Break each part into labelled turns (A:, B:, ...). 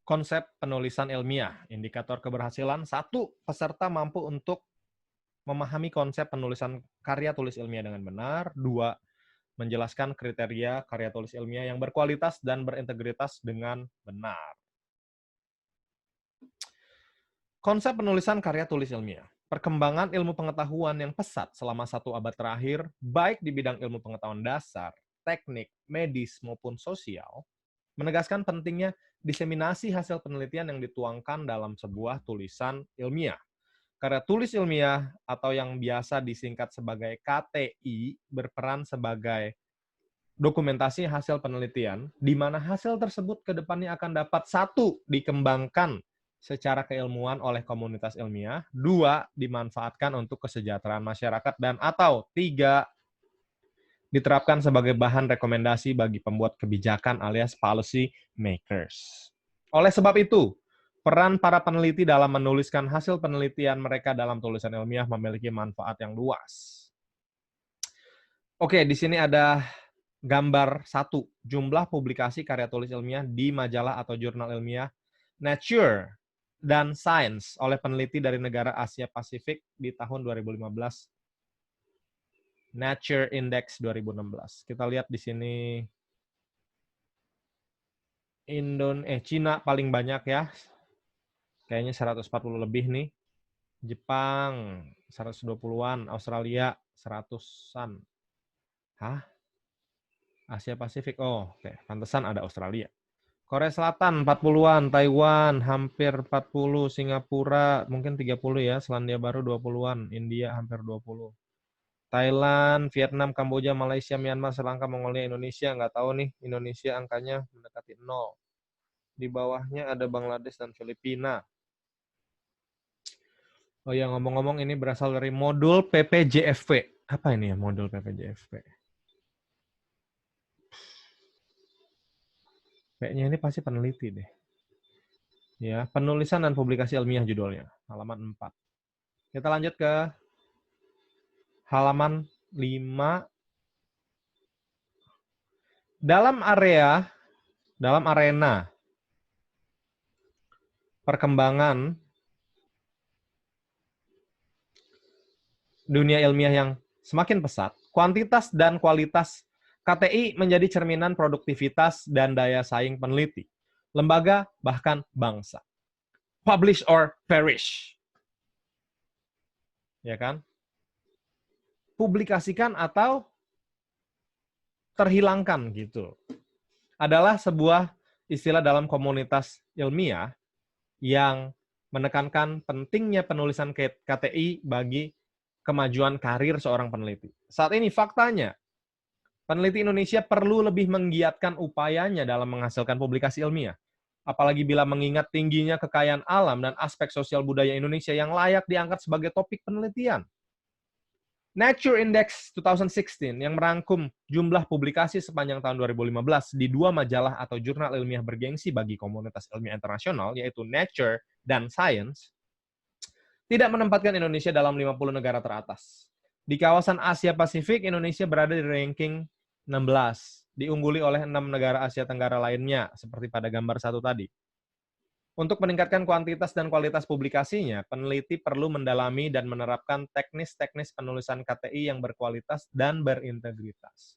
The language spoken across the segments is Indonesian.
A: Konsep penulisan ilmiah. Indikator keberhasilan, 1. Peserta mampu untuk memahami konsep penulisan karya tulis ilmiah dengan benar. 2. Menjelaskan kriteria karya tulis ilmiah yang berkualitas dan berintegritas dengan benar. Konsep penulisan karya tulis ilmiah. Perkembangan ilmu pengetahuan yang pesat selama 1 abad terakhir, baik di bidang ilmu pengetahuan dasar, teknik, medis, maupun sosial, menegaskan pentingnya diseminasi hasil penelitian yang dituangkan dalam sebuah tulisan ilmiah. Karya tulis ilmiah atau yang biasa disingkat sebagai KTI berperan sebagai dokumentasi hasil penelitian, di mana hasil tersebut ke depannya akan dapat 1. Dikembangkan secara keilmuan oleh komunitas ilmiah, 2. Dimanfaatkan untuk kesejahteraan masyarakat, dan atau 3. Diterapkan sebagai bahan rekomendasi bagi pembuat kebijakan alias policy makers. Oleh sebab itu, peran para peneliti dalam menuliskan hasil penelitian mereka dalam tulisan ilmiah memiliki manfaat yang luas. Oke, di sini ada gambar 1, jumlah publikasi karya tulis ilmiah di majalah atau jurnal ilmiah Nature dan Science oleh peneliti dari negara Asia Pasifik di tahun 2015. Nature Index 2016. Kita lihat di sini Cina paling banyak ya. Kayaknya 140 lebih nih. Jepang 120-an, Australia 100-an. Hah? Asia Pasifik. Oh, oke. Pantesan ada Australia. Korea Selatan 40-an, Taiwan hampir 40, Singapura mungkin 30 ya, Selandia Baru 20-an, India hampir 20. Thailand, Vietnam, Kamboja, Malaysia, Myanmar, Sri Lanka, Mongolia, Indonesia. Nggak tahu nih, Indonesia angkanya mendekati 0. Di bawahnya ada Bangladesh dan Filipina. Oh ya, ngomong-ngomong ini berasal dari modul PPJFP. Apa ini ya modul PPJFP? Kayaknya ini pasti peneliti deh. Ya, penulisan dan publikasi ilmiah judulnya, halaman 4. Kita lanjut ke halaman 5. Dalam arena perkembangan dunia ilmiah yang semakin pesat, kuantitas dan kualitas KTI menjadi cerminan produktivitas dan daya saing peneliti, lembaga, bahkan bangsa. Publish or perish. Ya kan? Publikasikan atau terhilangkan gitu. Adalah sebuah istilah dalam komunitas ilmiah yang menekankan pentingnya penulisan KTI bagi kemajuan karir seorang peneliti. Saat ini faktanya, peneliti Indonesia perlu lebih menggiatkan upayanya dalam menghasilkan publikasi ilmiah. Apalagi bila mengingat tingginya kekayaan alam dan aspek sosial budaya Indonesia yang layak diangkat sebagai topik penelitian. Nature Index 2016 yang merangkum jumlah publikasi sepanjang tahun 2015 di 2 majalah atau jurnal ilmiah bergengsi bagi komunitas ilmiah internasional, yaitu Nature dan Science, tidak menempatkan Indonesia dalam 50 negara teratas. Di kawasan Asia Pasifik, Indonesia berada di ranking 16, diungguli oleh 6 negara Asia Tenggara lainnya, seperti pada gambar 1 tadi. Untuk meningkatkan kuantitas dan kualitas publikasinya, peneliti perlu mendalami dan menerapkan teknis-teknis penulisan KTI yang berkualitas dan berintegritas.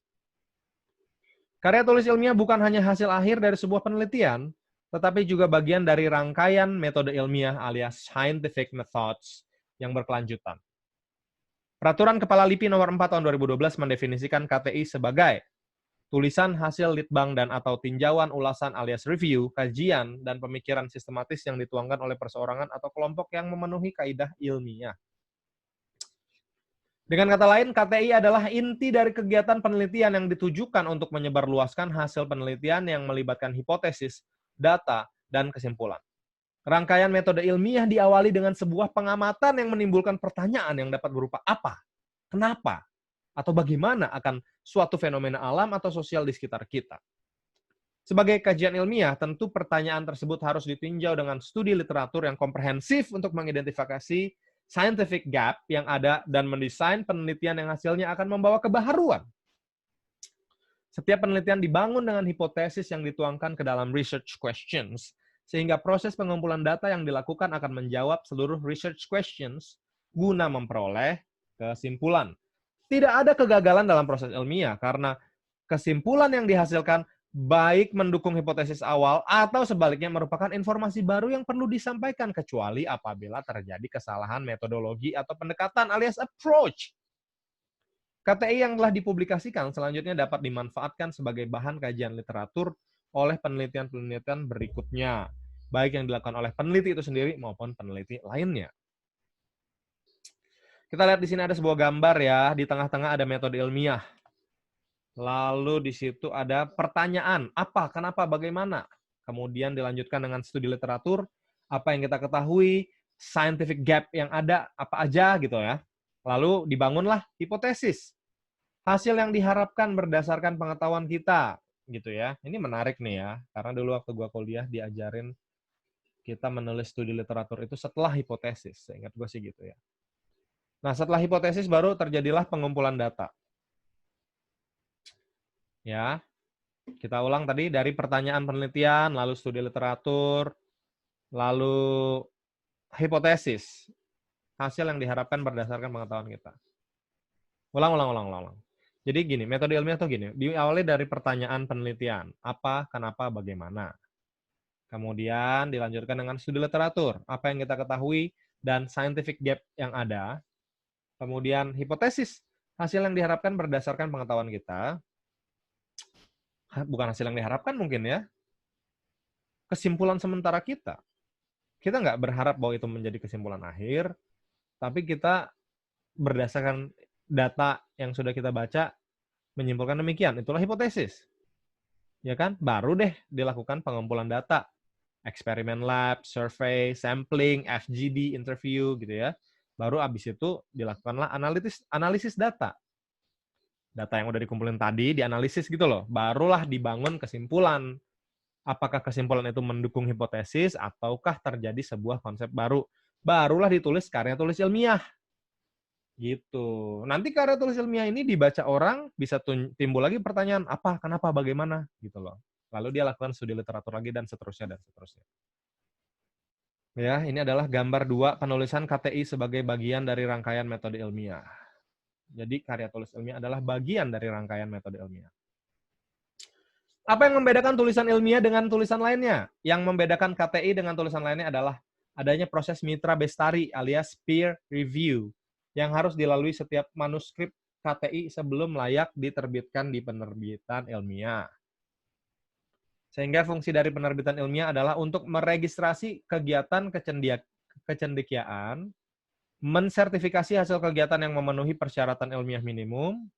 A: Karya tulis ilmiah bukan hanya hasil akhir dari sebuah penelitian, tetapi juga bagian dari rangkaian metode ilmiah alias scientific methods yang berkelanjutan. Peraturan Kepala LIPI nomor 4 tahun 2012 mendefinisikan KTI sebagai tulisan hasil litbang dan atau tinjauan ulasan alias review, kajian, dan pemikiran sistematis yang dituangkan oleh perseorangan atau kelompok yang memenuhi kaidah ilmiah. Dengan kata lain, KTI adalah inti dari kegiatan penelitian yang ditujukan untuk menyebarluaskan hasil penelitian yang melibatkan hipotesis, data, dan kesimpulan. Rangkaian metode ilmiah diawali dengan sebuah pengamatan yang menimbulkan pertanyaan yang dapat berupa apa, kenapa, atau bagaimana akan suatu fenomena alam atau sosial di sekitar kita. Sebagai kajian ilmiah, tentu pertanyaan tersebut harus ditinjau dengan studi literatur yang komprehensif untuk mengidentifikasi scientific gap yang ada dan mendesain penelitian yang hasilnya akan membawa kebaharuan. Setiap penelitian dibangun dengan hipotesis yang dituangkan ke dalam research questions, sehingga proses pengumpulan data yang dilakukan akan menjawab seluruh research questions guna memperoleh kesimpulan. Tidak ada kegagalan dalam proses ilmiah karena kesimpulan yang dihasilkan baik mendukung hipotesis awal atau sebaliknya merupakan informasi baru yang perlu disampaikan kecuali apabila terjadi kesalahan metodologi atau pendekatan alias approach. KTI yang telah dipublikasikan selanjutnya dapat dimanfaatkan sebagai bahan kajian literatur oleh penelitian-penelitian berikutnya, baik yang dilakukan oleh peneliti itu sendiri maupun peneliti lainnya. Kita lihat di sini ada sebuah gambar ya, di tengah-tengah ada metode ilmiah. Lalu di situ ada pertanyaan, apa, kenapa, bagaimana. Kemudian dilanjutkan dengan studi literatur, apa yang kita ketahui, scientific gap yang ada, apa aja gitu ya. Lalu dibangunlah hipotesis. Hasil yang diharapkan berdasarkan pengetahuan kita, gitu ya. Ini menarik nih ya, karena dulu waktu gua kuliah diajarin kita menulis studi literatur itu setelah hipotesis. Seingat gue sih gitu ya. Nah, setelah hipotesis baru terjadilah pengumpulan data. Ya, kita ulang tadi dari pertanyaan penelitian, lalu studi literatur, lalu hipotesis. Hasil yang diharapkan berdasarkan pengetahuan kita. Ulang. Jadi gini, metode ilmiah tuh gini, diawali dari pertanyaan penelitian, apa, kenapa, bagaimana. Kemudian dilanjutkan dengan studi literatur, apa yang kita ketahui, dan scientific gap yang ada. Kemudian hipotesis, hasil yang diharapkan berdasarkan pengetahuan kita. Bukan hasil yang diharapkan mungkin ya, kesimpulan sementara kita. Kita nggak berharap bahwa itu menjadi kesimpulan akhir, tapi kita berdasarkan data yang sudah kita baca, menyimpulkan demikian. Itulah hipotesis. Ya kan? Baru deh dilakukan pengumpulan data. Eksperimen lab, survei, sampling, FGD, interview gitu ya. Baru abis itu dilakukanlah analisis data. Data yang udah dikumpulin tadi dianalisis gitu loh. Barulah dibangun kesimpulan. Apakah kesimpulan itu mendukung hipotesis ataukah terjadi sebuah konsep baru. Barulah ditulis karya tulis ilmiah. Gitu. Nanti karya tulis ilmiah ini dibaca orang, bisa timbul lagi pertanyaan, apa, kenapa, bagaimana, gitu loh. Lalu dia lakukan studi literatur lagi, dan seterusnya, dan seterusnya. Ya, ini adalah gambar 2 penulisan KTI sebagai bagian dari rangkaian metode ilmiah. Jadi, karya tulis ilmiah adalah bagian dari rangkaian metode ilmiah. Apa yang membedakan tulisan ilmiah dengan tulisan lainnya? Yang membedakan KTI dengan tulisan lainnya adalah adanya proses mitra bestari alias peer review yang harus dilalui setiap manuskrip KTI sebelum layak diterbitkan di penerbitan ilmiah. Sehingga fungsi dari penerbitan ilmiah adalah untuk meregistrasi kegiatan kecendekiaan, mensertifikasi hasil kegiatan yang memenuhi persyaratan ilmiah minimum,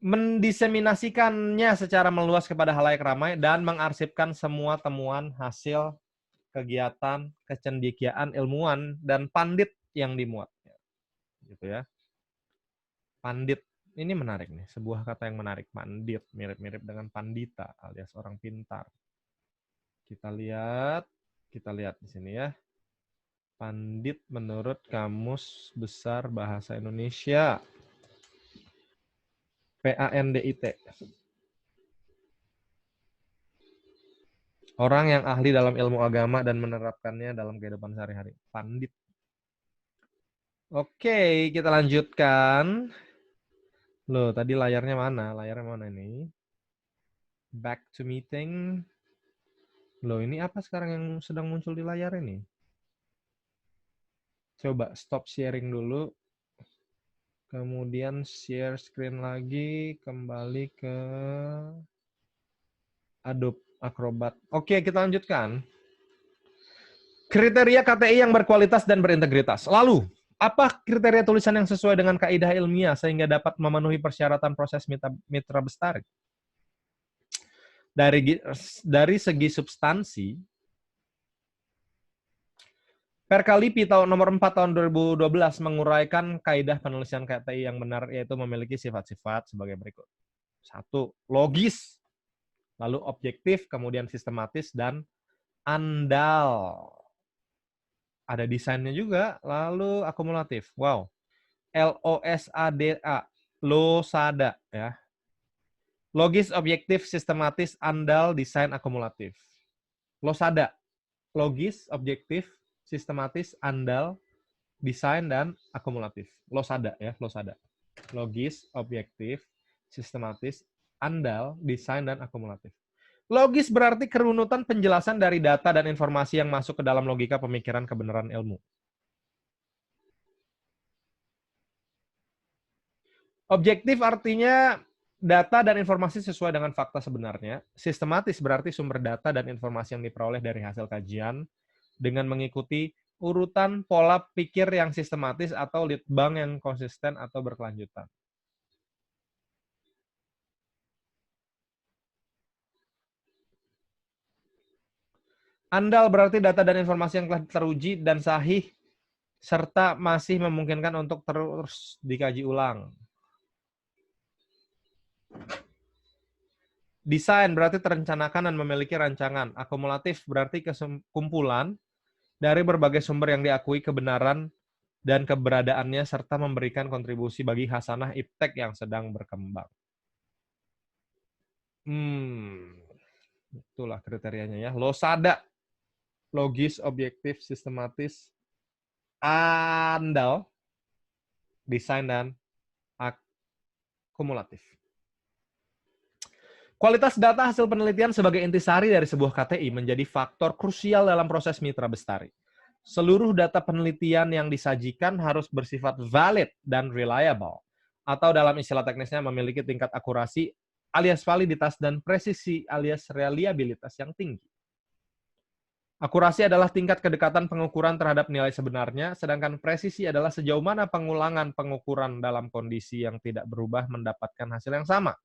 A: mendiseminasikannya secara meluas kepada halayak ramai, dan mengarsipkan semua temuan hasil kegiatan kecendekiaan ilmuwan dan pandit yang dimuat. Gitu ya. Pandit. Ini menarik nih, sebuah kata yang menarik. Pandit, mirip-mirip dengan pandita alias orang pintar. Kita lihat di sini ya. Pandit menurut Kamus Besar Bahasa Indonesia. PANDIT. Orang yang ahli dalam ilmu agama dan menerapkannya dalam kehidupan sehari-hari. Pandit. Oke, kita lanjutkan. Loh, tadi layarnya mana? Layarnya mana ini? Back to meeting. Loh, ini apa sekarang yang sedang muncul di layar ini? Coba stop sharing dulu. Kemudian share screen lagi. Kembali ke Adobe Acrobat. Oke, kita lanjutkan. Kriteria KTI yang berkualitas dan berintegritas. Lalu, apa kriteria tulisan yang sesuai dengan kaidah ilmiah sehingga dapat memenuhi persyaratan proses mitra bestari? Dari segi substansi, Perkalipi tahun nomor 4 tahun 2012 menguraikan kaidah penulisan KTI yang benar, yaitu memiliki sifat-sifat sebagai berikut. 1. Logis, lalu objektif, kemudian sistematis, dan andal. Ada desainnya juga, lalu akumulatif. Wow. LOSADA, losada ya. Logis, objektif, sistematis, andal, desain, akumulatif. Losada. Logis, objektif, sistematis, andal, desain, dan akumulatif. Losada ya, losada. Logis, objektif, sistematis, andal, desain, dan akumulatif. Logis berarti kerunutan penjelasan dari data dan informasi yang masuk ke dalam logika pemikiran kebenaran ilmu. Objektif artinya data dan informasi sesuai dengan fakta sebenarnya. Sistematis berarti sumber data dan informasi yang diperoleh dari hasil kajian dengan mengikuti urutan pola pikir yang sistematis atau litbang yang konsisten atau berkelanjutan. Andal berarti data dan informasi yang telah teruji dan sahih serta masih memungkinkan untuk terus dikaji ulang. Desain berarti terencanakan dan memiliki rancangan. Akumulatif berarti kumpulan dari berbagai sumber yang diakui kebenaran dan keberadaannya serta memberikan kontribusi bagi hasanah iptek yang sedang berkembang. Itulah kriterianya ya. Losada, logis, objektif, sistematis, andal, desain, dan akumulatif. Kualitas data hasil penelitian sebagai intisari dari sebuah KTI menjadi faktor krusial dalam proses mitra bestari. Seluruh data penelitian yang disajikan harus bersifat valid dan reliable, atau dalam istilah teknisnya memiliki tingkat akurasi alias validitas dan presisi alias reliabilitas yang tinggi. Akurasi adalah tingkat kedekatan pengukuran terhadap nilai sebenarnya, sedangkan presisi adalah sejauh mana pengulangan pengukuran dalam kondisi yang tidak berubah mendapatkan hasil yang sama.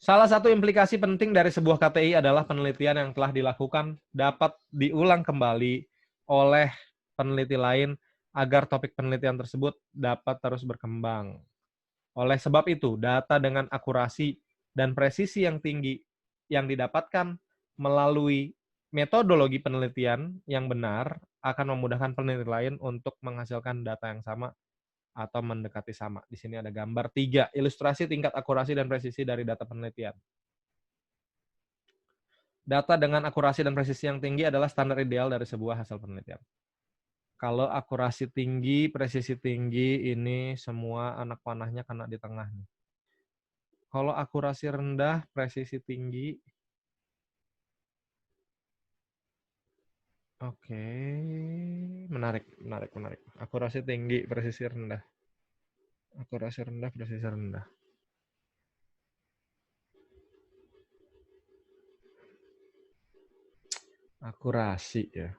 A: Salah satu implikasi penting dari sebuah KTI adalah penelitian yang telah dilakukan dapat diulang kembali oleh peneliti lain agar topik penelitian tersebut dapat terus berkembang. Oleh sebab itu, data dengan akurasi dan presisi yang tinggi yang didapatkan melalui metodologi penelitian yang benar akan memudahkan peneliti lain untuk menghasilkan data yang sama atau mendekati sama. Di sini ada gambar 3, ilustrasi tingkat akurasi dan presisi dari data penelitian. Data dengan akurasi dan presisi yang tinggi adalah standar ideal dari sebuah hasil penelitian. Kalau akurasi tinggi, presisi tinggi, ini semua anak panahnya kena di tengah nih. Kalau akurasi rendah, presisi tinggi. Oke, menarik. Akurasi tinggi, presisi rendah. Akurasi rendah, presisi rendah. Akurasi ya.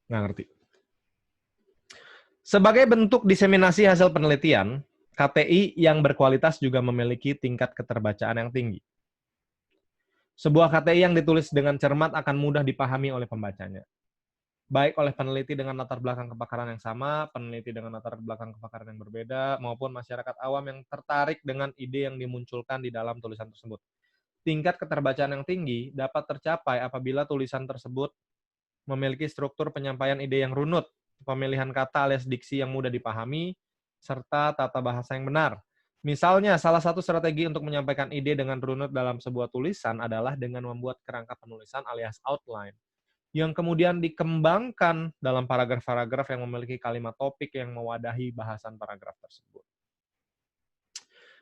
A: Nggak ngerti. Sebagai bentuk diseminasi hasil penelitian, KTI yang berkualitas juga memiliki tingkat keterbacaan yang tinggi. Sebuah KTI yang ditulis dengan cermat akan mudah dipahami oleh pembacanya. Baik oleh peneliti dengan latar belakang kepakaran yang sama, peneliti dengan latar belakang kepakaran yang berbeda, maupun masyarakat awam yang tertarik dengan ide yang dimunculkan di dalam tulisan tersebut. Tingkat keterbacaan yang tinggi dapat tercapai apabila tulisan tersebut memiliki struktur penyampaian ide yang runut, pemilihan kata alias diksi yang mudah dipahami, serta tata bahasa yang benar. Misalnya, salah satu strategi untuk menyampaikan ide dengan runut dalam sebuah tulisan adalah dengan membuat kerangka penulisan alias outline, yang kemudian dikembangkan dalam paragraf-paragraf yang memiliki kalimat topik yang mewadahi bahasan paragraf tersebut.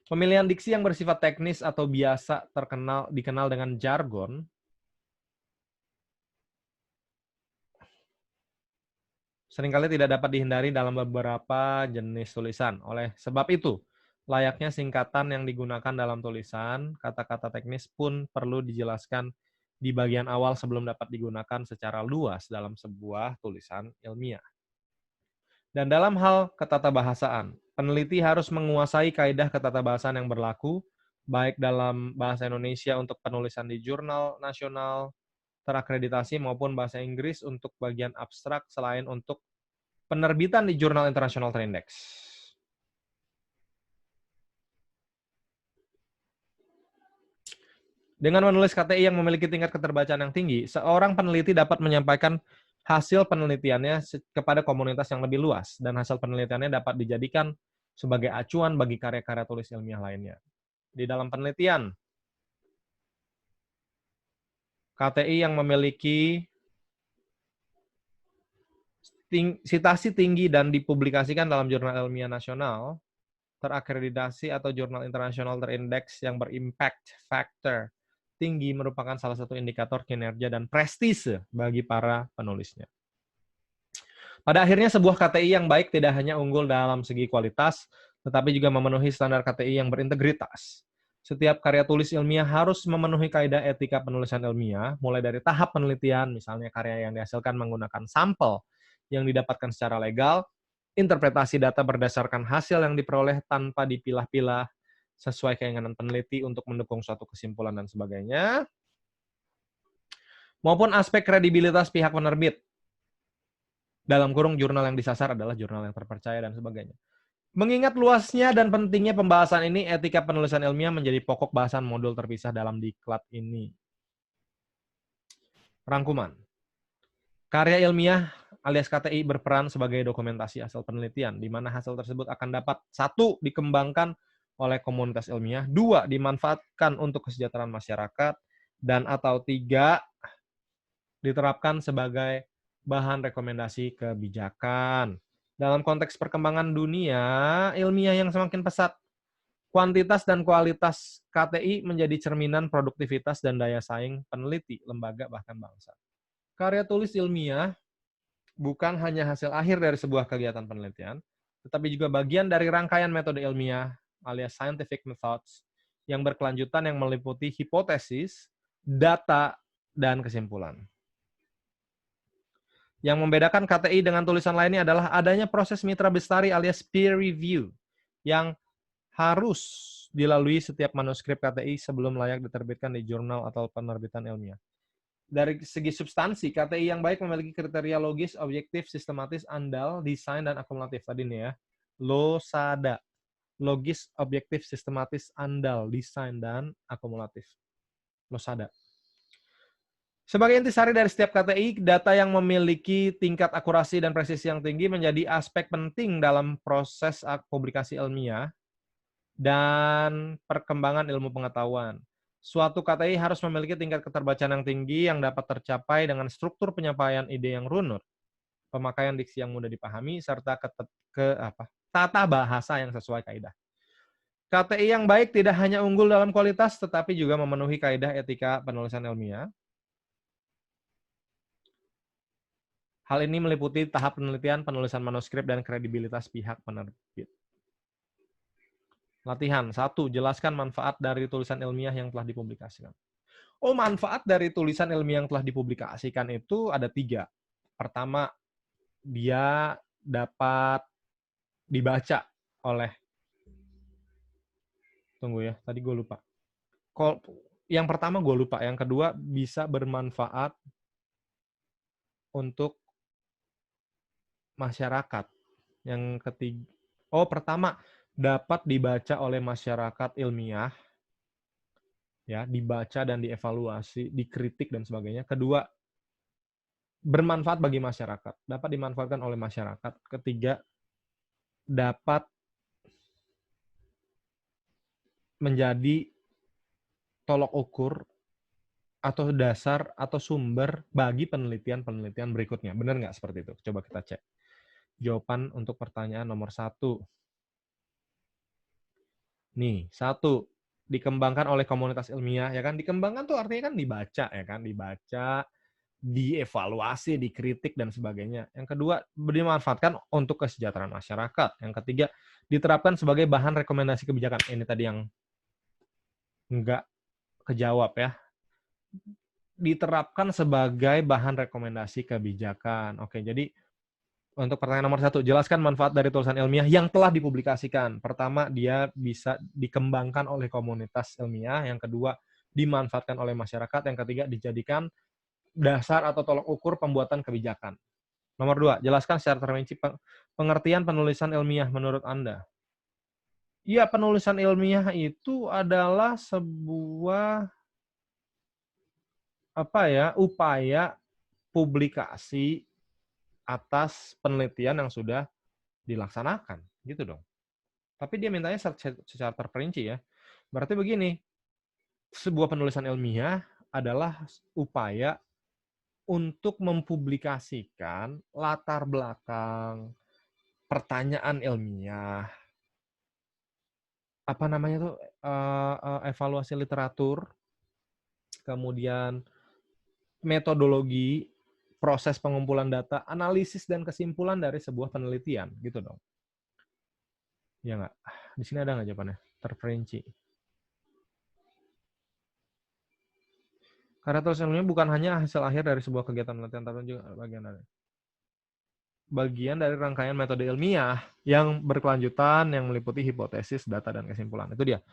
A: Pemilihan diksi yang bersifat teknis atau biasa dikenal dengan jargon, seringkali tidak dapat dihindari dalam beberapa jenis tulisan. Oleh sebab itu, layaknya singkatan yang digunakan dalam tulisan, kata-kata teknis pun perlu dijelaskan di bagian awal sebelum dapat digunakan secara luas dalam sebuah tulisan ilmiah. Dan dalam hal ketatabahasaan, peneliti harus menguasai kaidah ketatabahasaan yang berlaku, baik dalam bahasa Indonesia untuk penulisan di jurnal nasional terakreditasi maupun bahasa Inggris untuk bagian abstrak selain untuk penerbitan di jurnal internasional terindex. Dengan menulis KTI yang memiliki tingkat keterbacaan yang tinggi, seorang peneliti dapat menyampaikan hasil penelitiannya kepada komunitas yang lebih luas, dan hasil penelitiannya dapat dijadikan sebagai acuan bagi karya-karya tulis ilmiah lainnya. Di dalam penelitian, KTI yang memiliki sitasi tinggi dan dipublikasikan dalam jurnal ilmiah nasional, terakreditasi atau jurnal internasional terindeks yang berimpact factor tinggi merupakan salah satu indikator kinerja dan prestise bagi para penulisnya. Pada akhirnya sebuah KTI yang baik tidak hanya unggul dalam segi kualitas, tetapi juga memenuhi standar KTI yang berintegritas. Setiap karya tulis ilmiah harus memenuhi kaidah etika penulisan ilmiah, mulai dari tahap penelitian, misalnya karya yang dihasilkan menggunakan sampel yang didapatkan secara legal, interpretasi data berdasarkan hasil yang diperoleh tanpa dipilah-pilah sesuai keinginan peneliti untuk mendukung suatu kesimpulan dan sebagainya, maupun aspek kredibilitas pihak penerbit. Dalam kurung jurnal yang disasar adalah jurnal yang terpercaya dan sebagainya. Mengingat luasnya dan pentingnya pembahasan ini, etika penulisan ilmiah menjadi pokok bahasan modul terpisah dalam diklat ini. Rangkuman. Karya ilmiah alias KTI berperan sebagai dokumentasi hasil penelitian, di mana hasil tersebut akan dapat 1. Dikembangkan oleh komunitas ilmiah, 2. Dimanfaatkan untuk kesejahteraan masyarakat, dan atau 3. Diterapkan sebagai bahan rekomendasi kebijakan. Dalam konteks perkembangan dunia ilmiah yang semakin pesat, kuantitas dan kualitas KTI menjadi cerminan produktivitas dan daya saing peneliti, lembaga, bahkan bangsa. Karya tulis ilmiah bukan hanya hasil akhir dari sebuah kegiatan penelitian, tetapi juga bagian dari rangkaian metode ilmiah alias scientific methods yang berkelanjutan yang meliputi hipotesis, data, dan kesimpulan. Yang membedakan KTI dengan tulisan lainnya adalah adanya proses mitra bestari alias peer review yang harus dilalui setiap manuskrip KTI sebelum layak diterbitkan di jurnal atau penerbitan ilmiah. Dari segi substansi, KTI yang baik memiliki kriteria logis, objektif, sistematis, andal, desain, dan akumulatif. Tadi nih ya, LOSADA. Logis, objektif, sistematis, andal, desain, dan akumulatif. LOSADA. Sebagai intisari dari setiap KTI, data yang memiliki tingkat akurasi dan presisi yang tinggi menjadi aspek penting dalam proses publikasi ilmiah dan perkembangan ilmu pengetahuan. Suatu KTI harus memiliki tingkat keterbacaan yang tinggi yang dapat tercapai dengan struktur penyampaian ide yang runut, pemakaian diksi yang mudah dipahami, serta tata bahasa yang sesuai kaidah. KTI yang baik tidak hanya unggul dalam kualitas, tetapi juga memenuhi kaidah etika penulisan ilmiah. Hal ini meliputi tahap penelitian, penulisan manuskrip, dan kredibilitas pihak penerbit. Latihan. 1. Jelaskan manfaat dari tulisan ilmiah yang telah dipublikasikan. Manfaat dari tulisan ilmiah yang telah dipublikasikan itu ada 3. Pertama, dia dapat dibaca oleh... Tunggu ya, tadi gue lupa. Yang pertama gue lupa. Yang kedua, bisa bermanfaat untuk masyarakat. Yang ketiga, pertama, dapat dibaca oleh masyarakat ilmiah, ya, dibaca dan dievaluasi, dikritik dan sebagainya. Kedua, bermanfaat bagi masyarakat, dapat dimanfaatkan oleh masyarakat. Ketiga, dapat menjadi tolok ukur atau dasar atau sumber bagi penelitian-penelitian berikutnya. Benar nggak seperti itu? Coba kita cek. Jawaban untuk pertanyaan nomor 1. Nih, 1. Dikembangkan oleh komunitas ilmiah, ya kan? Dikembangkan tuh artinya kan dibaca, ya kan? Dibaca, dievaluasi, dikritik, dan sebagainya. Yang kedua, dimanfaatkan untuk kesejahteraan masyarakat. Yang ketiga, diterapkan sebagai bahan rekomendasi kebijakan. Ini tadi yang nggak kejawab ya. Diterapkan sebagai bahan rekomendasi kebijakan. Oke, jadi untuk pertanyaan nomor 1, jelaskan manfaat dari tulisan ilmiah yang telah dipublikasikan. Pertama, dia bisa dikembangkan oleh komunitas ilmiah. Yang kedua, dimanfaatkan oleh masyarakat. Yang ketiga, dijadikan dasar atau tolok ukur pembuatan kebijakan. Nomor 2, jelaskan secara terperinci pengertian penulisan ilmiah menurut Anda. Ya, penulisan ilmiah itu adalah sebuah upaya publikasi atas penelitian yang sudah dilaksanakan, gitu dong. Tapi dia mintanya secara terperinci ya. Berarti begini, sebuah penulisan ilmiah adalah upaya untuk mempublikasikan latar belakang pertanyaan ilmiah, apa namanya tuh, evaluasi literatur, kemudian metodologi, proses pengumpulan data, analisis dan kesimpulan dari sebuah penelitian, gitu dong. Ya nggak? Di sini ada nggak jawabannya? Terperinci. Karya tulis ilmiah bukan hanya hasil akhir dari sebuah kegiatan penelitian, tapi juga bagian dari rangkaian metode ilmiah yang berkelanjutan, yang meliputi hipotesis, data, dan kesimpulan. Itu dia.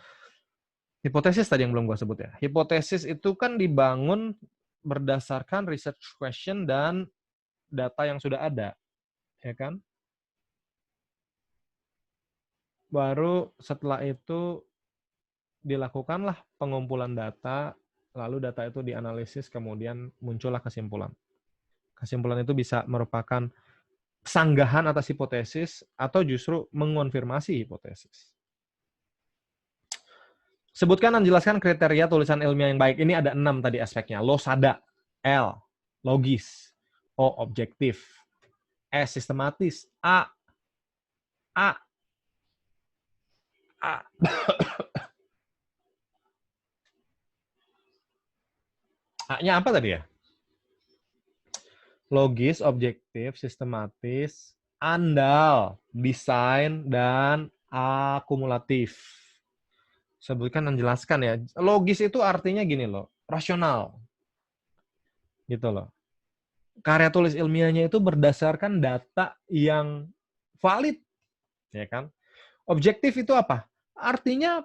A: Hipotesis tadi yang belum gue sebut ya. Hipotesis itu kan dibangun berdasarkan research question dan data yang sudah ada, ya kan? Baru setelah itu dilakukanlah pengumpulan data, lalu data itu dianalisis, kemudian muncullah kesimpulan. Kesimpulan itu bisa merupakan sanggahan atas hipotesis atau justru mengonfirmasi hipotesis. Sebutkan dan jelaskan kriteria tulisan ilmiah yang baik. Ini ada 6 tadi aspeknya. Losada, L, logis, O, objektif, S, sistematis, A, A-nya apa tadi ya? Logis, objektif, sistematis, andal, desain, dan akumulatif. Sebutkan dan jelaskan ya. Logis itu artinya gini loh, rasional. Gitu loh. Karya tulis ilmiahnya itu berdasarkan data yang valid, ya kan? Objektif itu apa? Artinya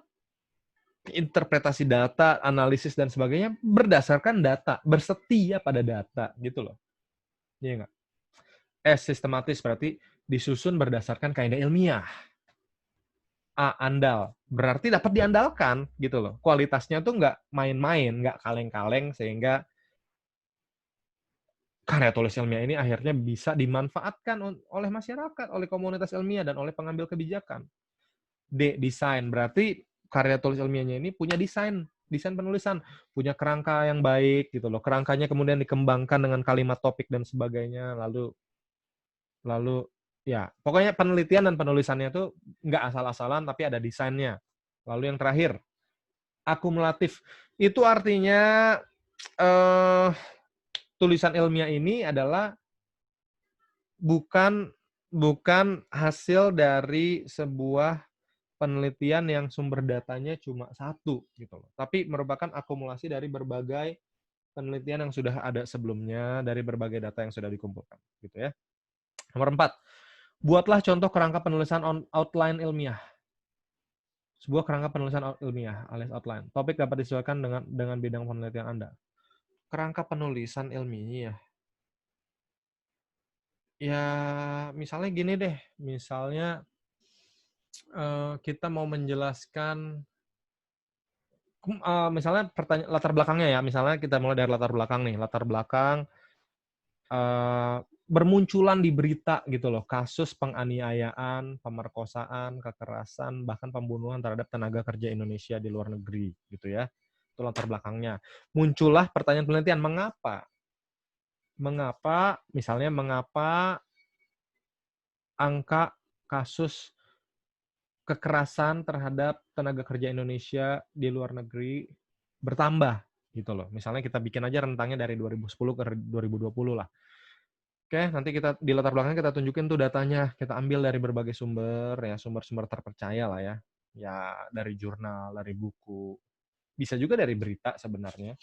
A: interpretasi data, analisis dan sebagainya berdasarkan data, bersetia pada data, gitu loh. Iya nggak? Sistematis berarti disusun berdasarkan kaidah ilmiah. Andal berarti dapat diandalkan, gitu loh. Kualitasnya tuh nggak main-main, nggak kaleng-kaleng, sehingga karya tulis ilmiah ini akhirnya bisa dimanfaatkan oleh masyarakat, oleh komunitas ilmiah, dan oleh pengambil kebijakan. Desain berarti karya tulis ilmiahnya ini punya desain penulisan, punya kerangka yang baik, gitu loh. Kerangkanya kemudian dikembangkan dengan kalimat topik dan sebagainya, lalu ya pokoknya penelitian dan penulisannya itu nggak asal-asalan, tapi ada desainnya. Lalu yang terakhir, akumulatif. Itu artinya tulisan ilmiah ini adalah bukan hasil dari sebuah penelitian yang sumber datanya cuma satu, gitu loh. Tapi merupakan akumulasi dari berbagai penelitian yang sudah ada sebelumnya, dari berbagai data yang sudah dikumpulkan, gitu ya. Nomor 4, buatlah contoh kerangka penulisan outline ilmiah. Sebuah kerangka penulisan ilmiah alias outline. Topik dapat disesuaikan dengan bidang penelitian Anda. Kerangka penulisan ilmiah. Ya, misalnya gini deh. Misalnya kita mau menjelaskan misalnya latar belakangnya ya. Misalnya kita mulai dari latar belakang nih. Latar belakang bermunculan di berita gitu loh, kasus penganiayaan, pemerkosaan, kekerasan, bahkan pembunuhan terhadap tenaga kerja Indonesia di luar negeri gitu ya. Itu latar belakangnya. Muncullah pertanyaan penelitian, mengapa? Misalnya mengapa angka kasus kekerasan terhadap tenaga kerja Indonesia di luar negeri bertambah gitu loh. Misalnya kita bikin aja rentangnya dari 2010 ke 2020 lah. Oke, nanti kita di latar belakangnya kita tunjukin tuh datanya. Kita ambil dari berbagai sumber, ya sumber-sumber terpercaya lah ya. Ya dari jurnal, dari buku. Bisa juga dari berita sebenarnya.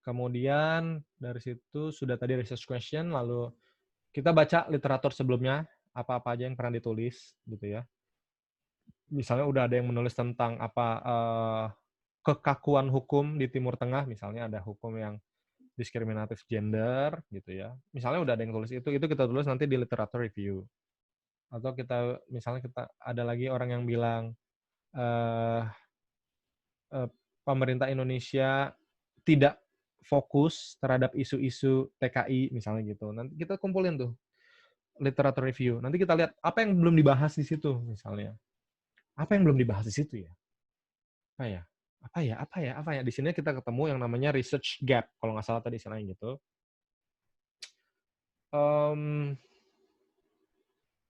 A: Kemudian dari situ sudah tadi research question, lalu kita baca literatur sebelumnya, apa-apa aja yang pernah ditulis gitu ya. Misalnya udah ada yang menulis tentang kekakuan hukum di Timur Tengah, misalnya ada hukum yang diskriminatif gender gitu ya. Misalnya udah ada yang tulis itu kita tulis nanti di literature review. Atau misalnya kita ada lagi orang yang bilang pemerintah Indonesia tidak fokus terhadap isu-isu TKI misalnya gitu. Nanti kita kumpulin tuh literatur review. Nanti kita lihat apa yang belum dibahas di situ misalnya. Apa yang belum dibahas di situ ya? Apa ya? Apa ya? Apa ya? Apa ya? Di sini kita ketemu yang namanya research gap kalau nggak salah tadi istilahnya gitu.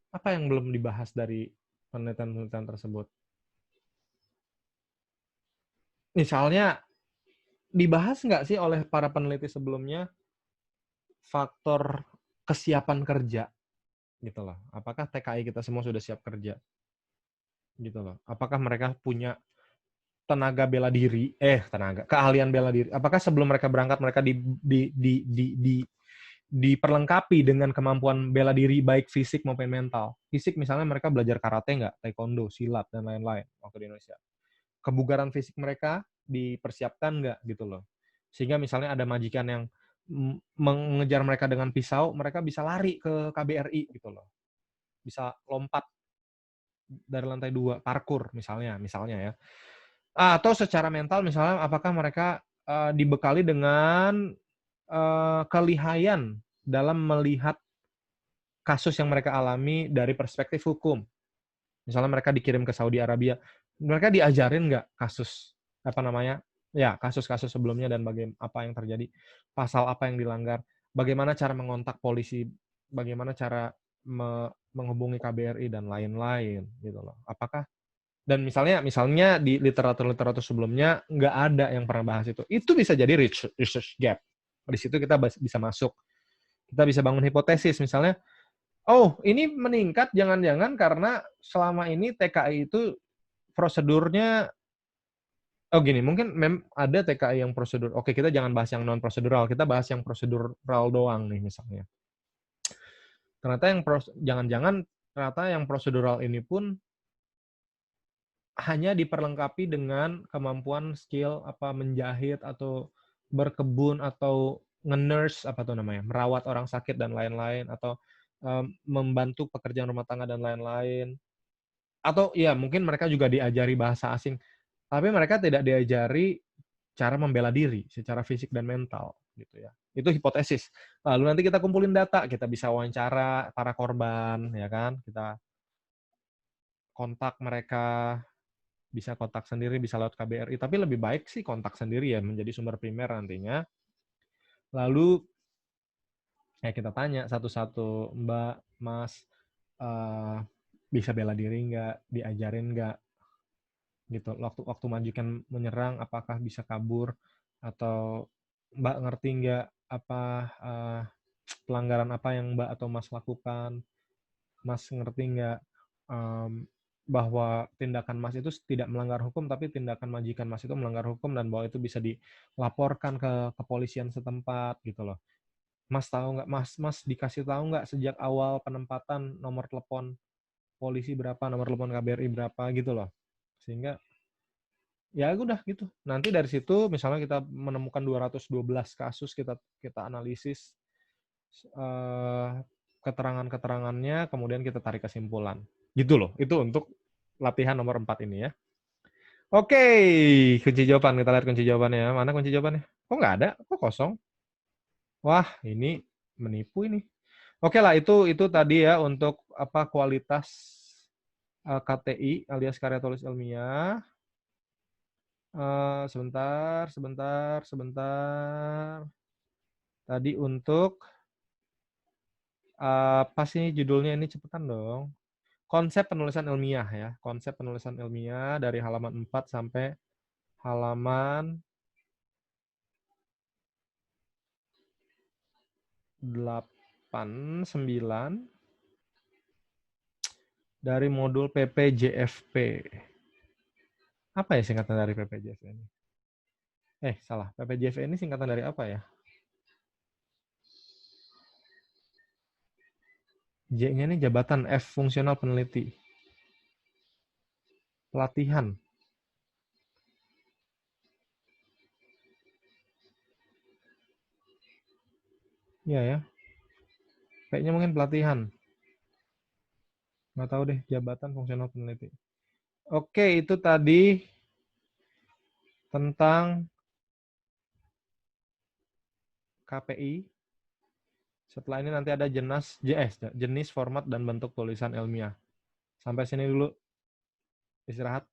A: Apa yang belum dibahas dari penelitian-penelitian tersebut? Misalnya dibahas nggak sih oleh para peneliti sebelumnya faktor kesiapan kerja gitu loh. Apakah TKI kita semua sudah siap kerja gitu loh. Apakah mereka punya keahlian bela diri. Apakah sebelum mereka berangkat mereka diperlengkapi dengan kemampuan bela diri baik fisik maupun mental. Fisik misalnya mereka belajar karate nggak, taekwondo, silat dan lain-lain waktu di Indonesia. Kebugaran fisik mereka dipersiapkan nggak gitu loh. Sehingga misalnya ada majikan yang mengejar mereka dengan pisau, mereka bisa lari ke KBRI gitu loh. Bisa lompat dari lantai 2, parkur misalnya ya. Atau secara mental misalnya apakah mereka dibekali dengan kelihayan dalam melihat kasus yang mereka alami dari perspektif hukum. Misalnya mereka dikirim ke Saudi Arabia, mereka diajarin nggak kasus-kasus sebelumnya dan apa yang terjadi, pasal apa yang dilanggar, bagaimana cara mengontak polisi, bagaimana cara menghubungi KBRI dan lain-lain gitu loh. Apakah dan misalnya di literatur sebelumnya nggak ada yang pernah bahas itu. Itu bisa jadi research gap. Di situ kita bisa masuk. Kita bisa bangun hipotesis misalnya, oh ini meningkat jangan-jangan karena selama ini TKI itu prosedurnya gini, mungkin ada TKI yang prosedur. Oke, kita jangan bahas yang non prosedural, kita bahas yang prosedural doang nih misalnya. Ternyata yang prosedural ini pun hanya diperlengkapi dengan kemampuan skill menjahit atau berkebun atau nge-nurse merawat orang sakit dan lain-lain atau membantu pekerjaan rumah tangga dan lain-lain. Atau ya mungkin mereka juga diajari bahasa asing, tapi mereka tidak diajari cara membela diri secara fisik dan mental gitu ya. Itu hipotesis. Lalu nanti kita kumpulin data, kita bisa wawancara para korban ya kan, kita kontak mereka, bisa kontak sendiri, bisa lewat KBRI, tapi lebih baik sih kontak sendiri ya menjadi sumber primer nantinya. Lalu ya kita tanya satu-satu, Mbak, Mas, bisa bela diri nggak, diajarin nggak, gitu. Waktu majikan menyerang, apakah bisa kabur atau Mbak ngerti nggak pelanggaran apa yang Mbak atau Mas lakukan, Mas ngerti nggak bahwa tindakan Mas itu tidak melanggar hukum, tapi tindakan majikan Mas itu melanggar hukum dan bahwa itu bisa dilaporkan ke kepolisian setempat gitu loh. Mas tahu nggak, Mas dikasih tahu nggak sejak awal penempatan nomor telepon polisi berapa, nomor telepon KBRI berapa gitu loh. Sehingga ya udah gitu. Nanti dari situ misalnya kita menemukan 212 kasus, kita analisis keterangan-keterangannya, kemudian kita tarik kesimpulan. Gitu loh. Itu untuk latihan nomor 4 ini ya. Oke, kunci jawaban. Kita lihat kunci jawabannya. Mana kunci jawabannya? Kok nggak ada? Kok kosong? Wah, ini menipu ini. Oke lah, itu tadi ya untuk kualitas KTI alias karya tulis ilmiah. Sebentar. Tadi untuk apa sih judulnya ini, cepetan dong. Konsep penulisan ilmiah ya. Konsep penulisan ilmiah dari halaman 4 sampai halaman 8, 9 dari modul PPJFP. Apa ya singkatan dari PPJFP ini? Salah. PPJFP ini singkatan dari apa ya? J-nya ini jabatan, F fungsional peneliti. Pelatihan. Iya ya. Kayaknya mungkin pelatihan. Nggak tahu deh, jabatan fungsional peneliti. Oke, itu tadi tentang KPI. Setelah ini nanti ada jenis, format, dan bentuk tulisan ilmiah. Sampai sini dulu. Istirahat.